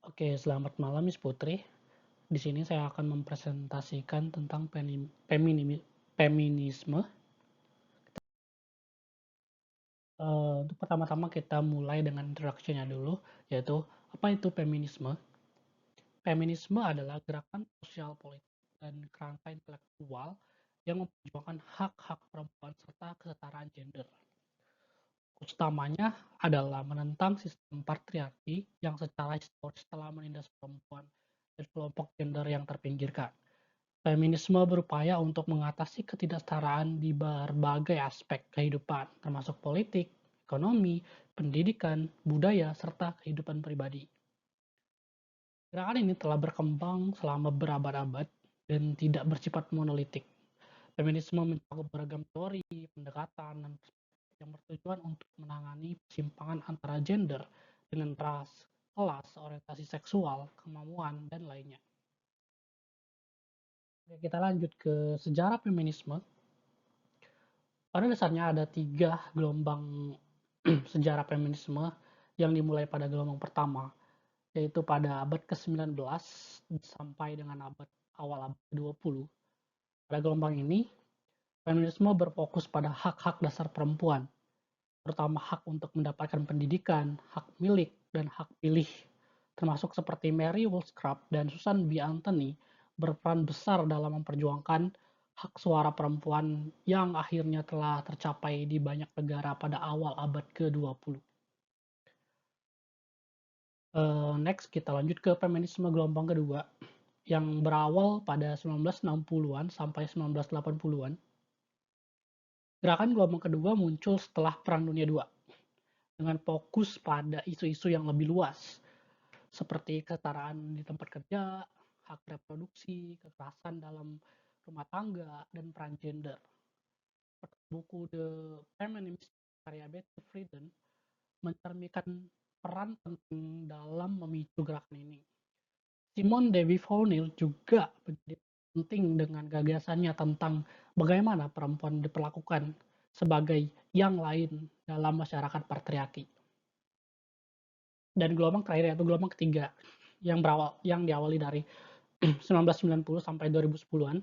Oke, selamat malam Miss Putri. Di sini saya akan mempresentasikan tentang feminisme. Untuk pertama-tama kita mulai dengan introduction-nya dulu, yaitu apa itu feminisme? Feminisme adalah gerakan sosial politik dan kerangka intelektual yang memperjuangkan hak-hak perempuan serta kesetaraan gender. Fokus utamanya adalah menentang sistem patriarki yang secara historis telah menindas perempuan dan kelompok gender yang terpinggirkan. Feminisme berupaya untuk mengatasi ketidaksetaraan di berbagai aspek kehidupan, termasuk politik, ekonomi, pendidikan, budaya, serta kehidupan pribadi. Gerakan ini telah berkembang selama berabad-abad dan tidak bersifat monolitik. Feminisme mencakup beragam teori, pendekatan, dan perspektif yang bertujuan untuk menangani kesimpangan antara gender dengan ras, kelas, orientasi seksual, kemampuan, dan lainnya. Oke, kita lanjut ke sejarah feminisme. Pada dasarnya ada 3 gelombang sejarah feminisme yang dimulai pada gelombang pertama, yaitu pada abad ke-19 sampai dengan awal abad ke-20. Pada gelombang ini, feminisme berfokus pada hak-hak dasar perempuan, terutama hak untuk mendapatkan pendidikan, hak milik, dan hak pilih, termasuk seperti Mary Wollstonecraft dan Susan B. Anthony berperan besar dalam memperjuangkan hak suara perempuan yang akhirnya telah tercapai di banyak negara pada awal abad ke-20. Next, kita lanjut ke feminisme gelombang kedua yang berawal pada 1960-an sampai 1980-an. Gerakan gelombang kedua muncul setelah Perang Dunia II dengan fokus pada isu-isu yang lebih luas, seperti kesetaraan di tempat kerja, hak reproduksi, kekerasan dalam rumah tangga, dan peran gender. Buku The Feminist karya Betty Friedan mencerminkan peran penting dalam memicu gerakan ini. Simone de Beauvoir juga menjadi penting dengan gagasannya tentang bagaimana perempuan diperlakukan sebagai yang lain dalam masyarakat patriarki. Dan gelombang terakhir yaitu gelombang ketiga yang diawali dari 1990 sampai 2010-an.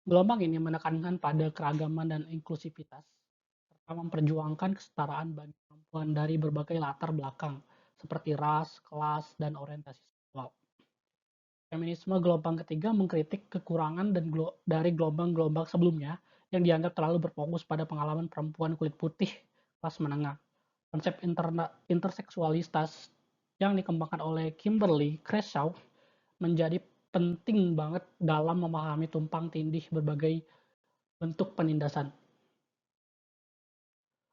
Gelombang ini menekankan pada keragaman dan inklusivitas, serta memperjuangkan kesetaraan bagi perempuan dari berbagai latar belakang, seperti ras, kelas, dan orientasi seksual. Feminisme gelombang ketiga mengkritik kekurangan dari gelombang-gelombang sebelumnya yang dianggap terlalu berfokus pada pengalaman perempuan kulit putih kelas menengah. Konsep interseksualitas yang dikembangkan oleh Kimberly Crenshaw menjadi penting banget dalam memahami tumpang tindih berbagai bentuk penindasan.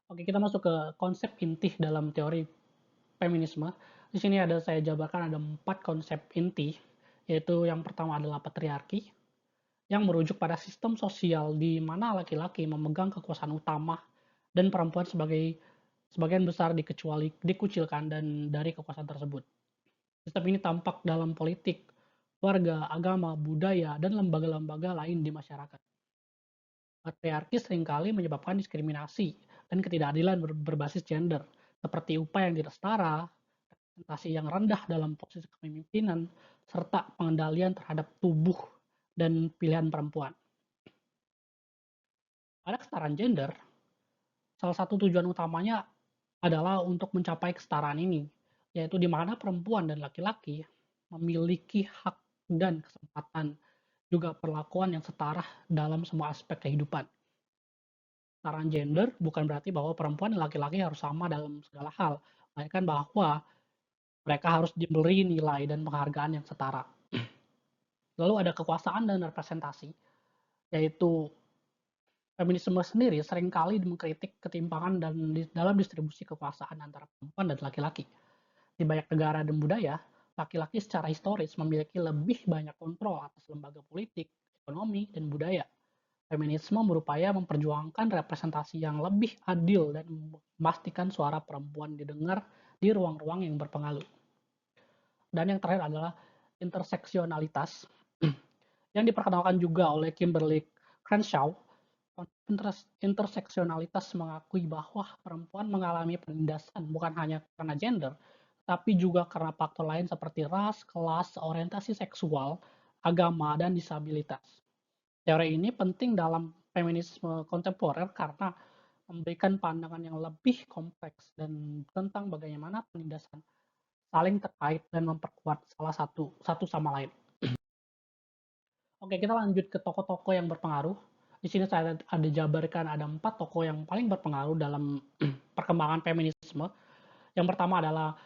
Oke, kita masuk ke konsep inti dalam teori feminisme. Di sini saya jabarkan ada 4 konsep inti, yaitu yang pertama adalah patriarki, yang merujuk pada sistem sosial di mana laki-laki memegang kekuasaan utama dan perempuan sebagian besar dikucilkan dan dari kekuasaan tersebut. Sistem ini tampak dalam politik, keluarga, agama, budaya, dan lembaga-lembaga lain di masyarakat. Patriarki seringkali menyebabkan diskriminasi dan ketidakadilan berbasis gender, seperti upah yang tidak setara, representasi yang rendah dalam posisi kepemimpinan, serta pengendalian terhadap tubuh dan pilihan perempuan. Pada kesetaraan gender, salah satu tujuan utamanya adalah untuk mencapai kesetaraan ini, yaitu di mana perempuan dan laki-laki memiliki hak dan kesempatan juga perlakuan yang setara dalam semua aspek kehidupan. Kesetaraan gender bukan berarti bahwa perempuan dan laki-laki harus sama dalam segala hal, melainkan bahwa mereka harus diberi nilai dan penghargaan yang setara. Lalu ada kekuasaan dan representasi, yaitu feminisme sendiri seringkali mengkritik ketimpangan dalam distribusi kekuasaan antara perempuan dan laki-laki. Di banyak negara dan budaya, laki-laki secara historis memiliki lebih banyak kontrol atas lembaga politik, ekonomi, dan budaya. Feminisme berupaya memperjuangkan representasi yang lebih adil dan memastikan suara perempuan didengar di ruang-ruang yang berpengaruh. Dan yang terakhir adalah interseksionalitas yang diperkenalkan juga oleh Kimberly Crenshaw. Interseksionalitas mengakui bahwa perempuan mengalami penindasan bukan hanya karena gender, tapi juga karena faktor lain seperti ras, kelas, orientasi seksual, agama, dan disabilitas. Teori ini penting dalam feminisme kontemporer karena memberikan pandangan yang lebih kompleks dan tentang bagaimana penindasan saling terkait dan memperkuat salah satu sama lain. Oke, kita lanjut ke tokoh-tokoh yang berpengaruh. Di sini saya ada jabarkan ada 4 tokoh yang paling berpengaruh dalam perkembangan feminisme. Yang pertama adalah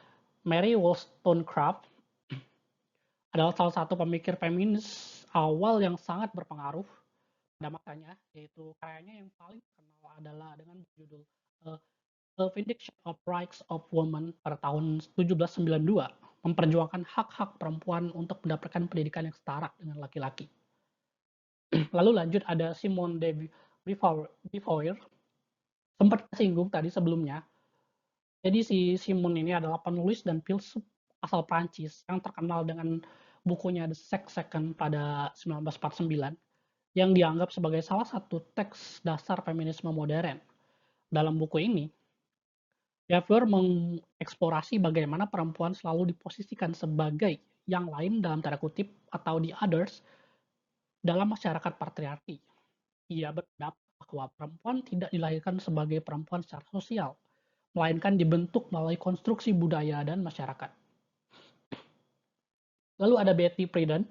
Mary Wollstonecraft, adalah salah satu pemikir feminis awal yang sangat berpengaruh pada masanya, yaitu karyanya yang paling terkenal adalah dengan berjudul uh, A Vindication of Rights of Women pada tahun 1792, memperjuangkan hak-hak perempuan untuk mendapatkan pendidikan yang setara dengan laki-laki. Lalu lanjut ada Simone de Beauvoir, sempat disinggung tadi sebelumnya. Jadi si Simone ini adalah penulis dan filsuf asal Prancis yang terkenal dengan bukunya The Sex Second pada 1949 yang dianggap sebagai salah satu teks dasar feminisme modern. Dalam buku ini, Beauvoir mengeksplorasi bagaimana perempuan selalu diposisikan sebagai yang lain dalam tanda kutip atau the others dalam masyarakat patriarki. Ia berpendapat bahwa perempuan tidak dilahirkan sebagai perempuan secara sosial, melainkan dibentuk melalui konstruksi budaya dan masyarakat. Lalu ada Betty Friedan.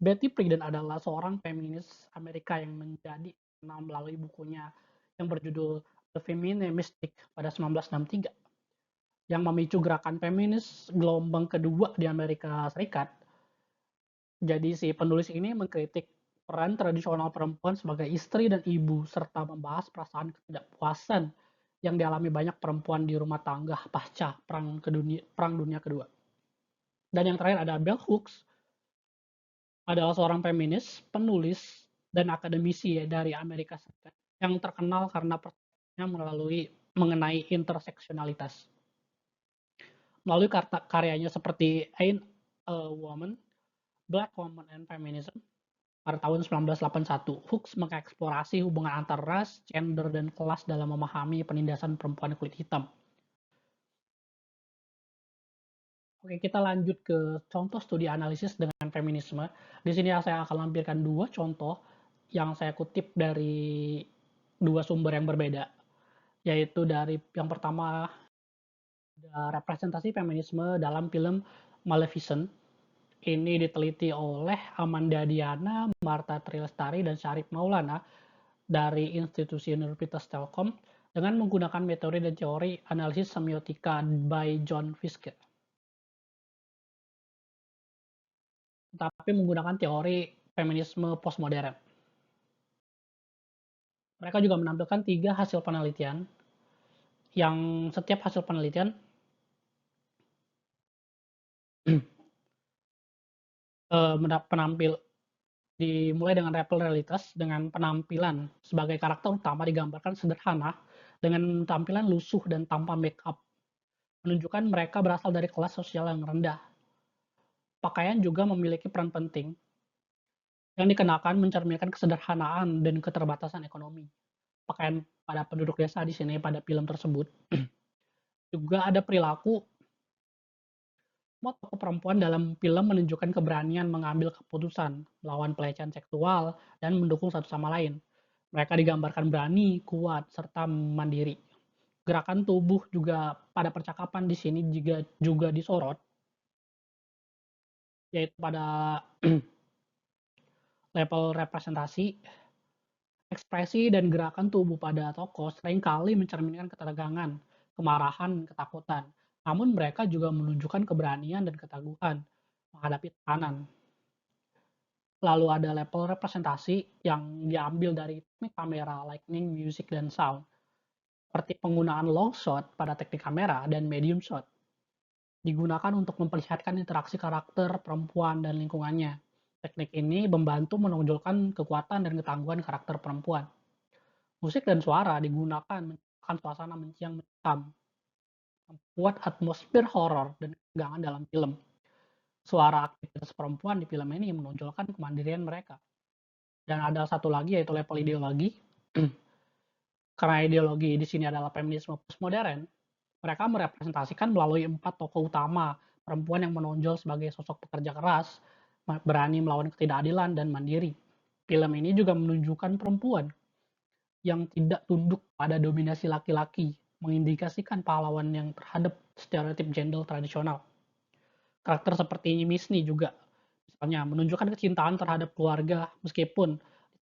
Betty Friedan adalah seorang feminis Amerika yang menjadi terkenal melalui bukunya yang berjudul The Feministic pada 1963 yang memicu gerakan feminis gelombang kedua di Amerika Serikat. Jadi si penulis ini mengkritik peran tradisional perempuan sebagai istri dan ibu serta membahas perasaan ketidakpuasan yang dialami banyak perempuan di rumah tangga pasca Perang Dunia Kedua. Dan yang terakhir ada Bell Hooks, adalah seorang feminis, penulis, dan akademisi dari Amerika Serikat yang terkenal karena perkataannya mengenai interseksionalitas. Melalui karyanya seperti Ain't a Woman, Black Woman and Feminism, pada tahun 1981, Hooks mengeksplorasi hubungan antar ras, gender, dan kelas dalam memahami penindasan perempuan kulit hitam. Oke, kita lanjut ke contoh studi analisis dengan feminisme. Di sini saya akan lampirkan 2 contoh yang saya kutip dari 2 sumber yang berbeda, yaitu dari yang pertama ada representasi feminisme dalam film Maleficent. Ini diteliti oleh Amanda Diana, Marta Trilestari, dan Syarif Maulana dari Institusi Universitas Telkom dengan menggunakan metode dan teori analisis semiotika by John Fiske, tapi menggunakan teori feminisme postmodern. Mereka juga menampilkan 3 hasil penelitian, yang setiap hasil penelitian penampil dimulai dengan level realitas dengan penampilan sebagai karakter utama digambarkan sederhana dengan tampilan lusuh dan tanpa make up, menunjukkan mereka berasal dari kelas sosial yang rendah. Pakaian juga memiliki peran penting yang dikenakan mencerminkan kesederhanaan dan keterbatasan ekonomi. Pakaian pada penduduk desa di sini pada film tersebut. Juga ada perilaku tokoh perempuan dalam film menunjukkan keberanian mengambil keputusan, melawan pelecehan seksual, dan mendukung satu sama lain. Mereka digambarkan berani, kuat, serta mandiri. Gerakan tubuh juga pada percakapan di sini juga disorot, yaitu pada level representasi, ekspresi dan gerakan tubuh pada tokoh seringkali mencerminkan ketegangan, kemarahan, ketakutan. Namun mereka juga menunjukkan keberanian dan keteguhan menghadapi tekanan. Lalu ada level representasi yang diambil dari teknik kamera, lighting, music, dan sound. Seperti penggunaan long shot pada teknik kamera dan medium shot. Digunakan untuk memperlihatkan interaksi karakter, perempuan, dan lingkungannya. Teknik ini membantu menonjolkan kekuatan dan ketangguhan karakter perempuan. Musik dan suara digunakan menciptakan suasana yang mencekam, membuat atmosfer horor dan ketegangan dalam film. Suara aktivitas perempuan di film ini menonjolkan kemandirian mereka. Dan ada satu lagi yaitu level ideologi. Karena ideologi di sini adalah feminisme postmodern, Mereka merepresentasikan melalui 4 tokoh utama, perempuan yang menonjol sebagai sosok pekerja keras, berani melawan ketidakadilan dan mandiri. Film ini juga menunjukkan perempuan yang tidak tunduk pada dominasi laki-laki, mengindikasikan pahlawan yang terhadap stereotip gender tradisional. Karakter seperti Misni juga, misalnya menunjukkan kecintaan terhadap keluarga meskipun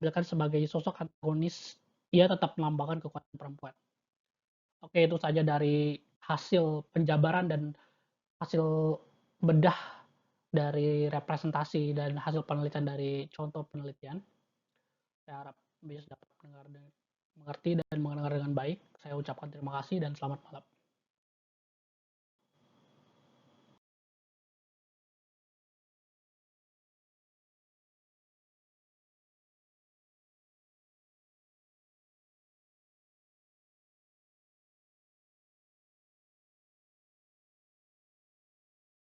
ditampilkan sebagai sosok antagonis, ia tetap melambangkan kekuatan perempuan. Oke, itu saja dari hasil penjabaran dan hasil bedah dari representasi dan hasil penelitian dari contoh penelitian. Saya harap bisa dapat mendengar mengerti dan mendengar dengan baik. Saya ucapkan terima kasih dan selamat malam.